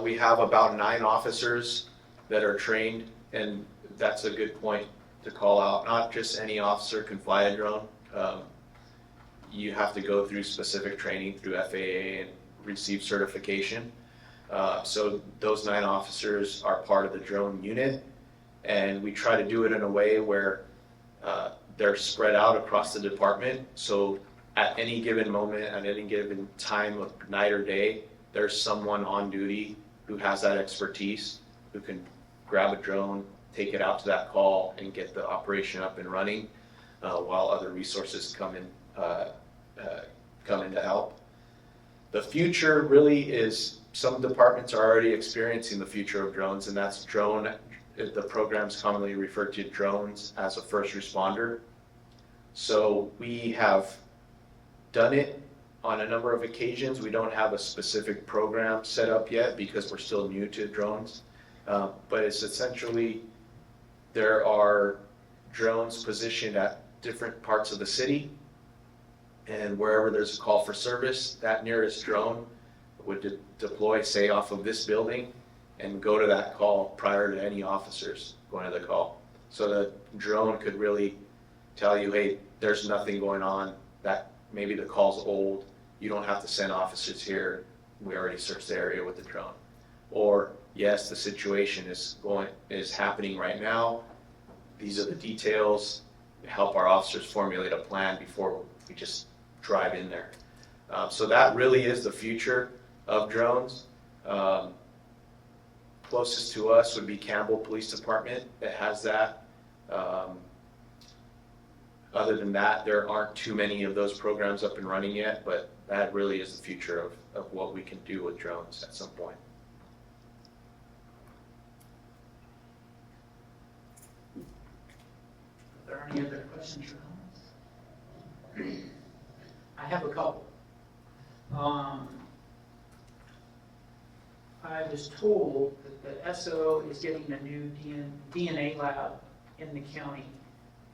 We have about 9 officers that are trained, and that's a good point to call out. Not just any officer can fly a drone. You have to go through specific training through FAA and receive certification. So those 9 officers are part of the drone unit, and we try to do it in a way where they're spread out across the department. So at any given moment, at any given time of night or day, there's someone on duty who has that expertise, who can grab a drone, take it out to that call, and get the operation up and running, while other resources come in to help. The future really is, some departments are already experiencing the future of drones, and that's drone, the program's commonly referred to drones as a first responder. So we have done it on a number of occasions. We don't have a specific program set up yet because we're still new to drones. But it's essentially, there are drones positioned at different parts of the city, and wherever there's a call for service, that nearest drone would deploy, say, off of this building and go to that call prior to any officers going to the call. So the drone could really tell you, hey, there's nothing going on, that maybe the call's old, you don't have to send officers here, we already searched the area with the drone. Or, yes, the situation is happening right now, these are the details, help our officers formulate a plan before we just drive in there. So that really is the future of drones. Closest to us would be Campbell Police Department that has that. Other than that, there aren't too many of those programs up and running yet, but that really is the future of what we can do with drones at some point. Are there any other questions or comments? I have a couple. I was told that the SO is getting a new DNA lab in the county.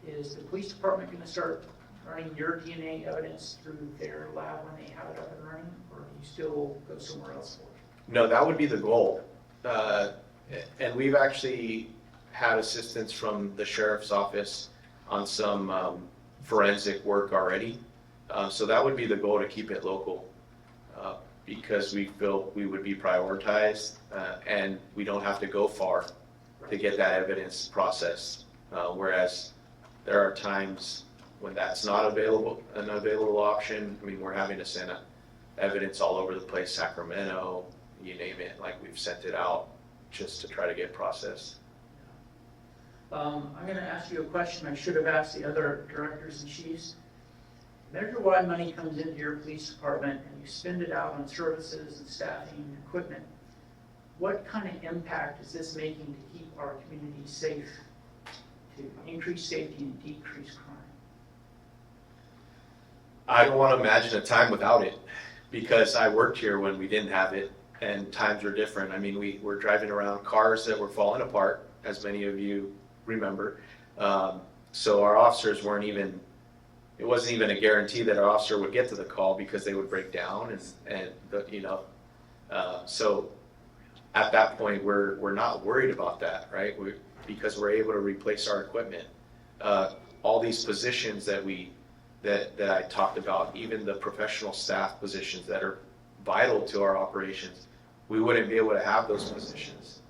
Is the police department going to start running your DNA evidence through their lab when they have it up and running, or do you still go somewhere else for it? No, that would be the goal. And we've actually had assistance from the sheriff's office on some forensic work already. So that would be the goal, to keep it local, because we feel we would be prioritized, and we don't have to go far to get that evidence processed. Whereas there are times when that's not an available option. I mean, we're having to send evidence all over the place, Sacramento, you name it, like we've sent it out just to try to get processed. I'm going to ask you a question I should have asked the other directors and chiefs. Measure Y money comes into your police department and you spend it out on services and staffing and equipment. What kind of impact is this making to keep our community safe, to increase safety and decrease crime? I don't want to imagine a time without it, because I worked here when we didn't have it and times were different. I mean, we were driving around cars that were falling apart, as many of you remember. So our officers weren't even, it wasn't even a guarantee that our officer would get to the call because they would break down so at that point we're not worried about that, right? Because we're able to replace our equipment. All these positions that I talked about, even the professional staff positions that are vital to our operations, we wouldn't be able to have those positions.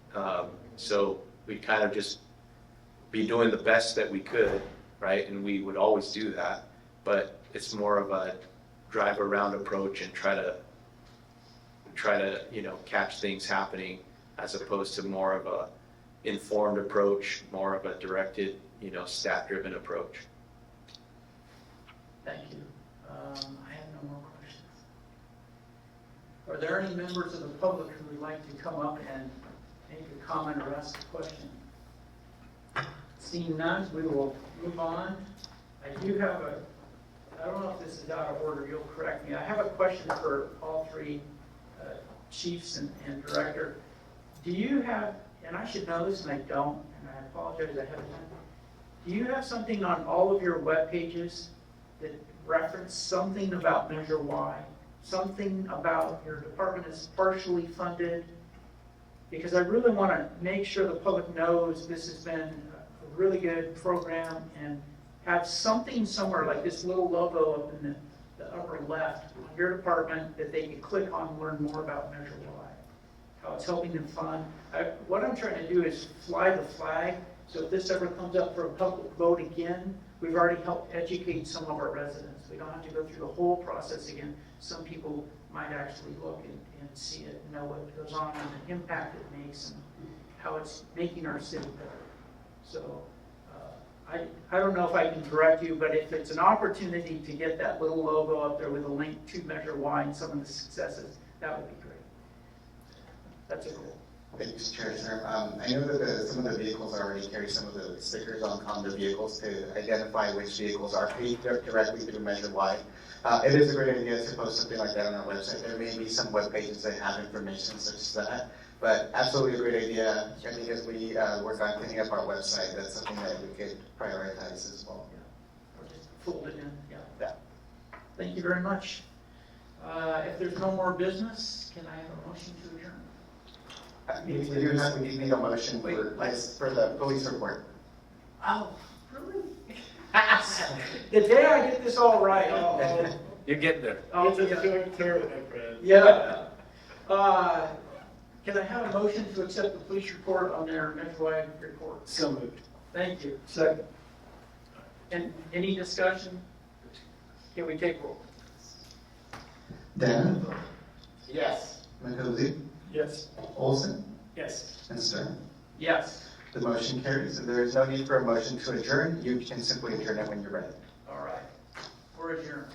So we kind of just be doing the best that we could, right? And we would always do that, but it's more of a drive around approach and try to catch things happening, as opposed to more of a informed approach, more of a directed, staff-driven approach. Thank you. I have no more questions. Are there any members of the public who would like to come up and make a comment or ask a question? Seeing none, we will move on. I don't know if this is out of order, you'll correct me. I have a question for all three chiefs and director. Do you have, and I should know this and I don't, and I apologize ahead of time, do you have something on all of your web pages that reference something about Measure Y? Something about your department is partially funded? Because I really want to make sure the public knows this has been a really good program, and have something somewhere like this little logo up in the upper left on your department that they can click on and learn more about Measure Y, how it's helping them fund. What I'm trying to do is fly the flag, so if this ever comes up for a public vote again, we've already helped educate some of our residents. So we don't have to go through the whole process again. Some people might actually look and see it and know what goes on and the impact it makes and how it's making our city better. So I don't know if I can direct you, but if it's an opportunity to get that little logo up there with a link to Measure Y and some of the successes, that would be great. That's a goal. Thank you, Mr. Chair, sir. I know that some of the vehicles already carry some of the stickers on the vehicles to identify which vehicles are paid directly through Measure Y. It is a great idea to post something like that on our website. There may be some web pages that have information such as that, but absolutely a great idea. I think as we work on cleaning up our website, that's something that we could prioritize as well. Or just fold it in, yeah. Thank you very much. If there's no more business, can I have a motion to adjourn? We need a motion for the police report. Oh, really? The day I get this all right, You're getting there. I'll yeah. Can I have a motion to accept the police report on their Measure report? So moved. Thank you. Second. And any discussion? Can we take roll? Dan, Yes. Makozy, Yes. Olson, Yes. and Stern. Yes. The motion carries. If there is no need for a motion to adjourn, you can simply adjourn it when you're ready. All right. We're adjourned.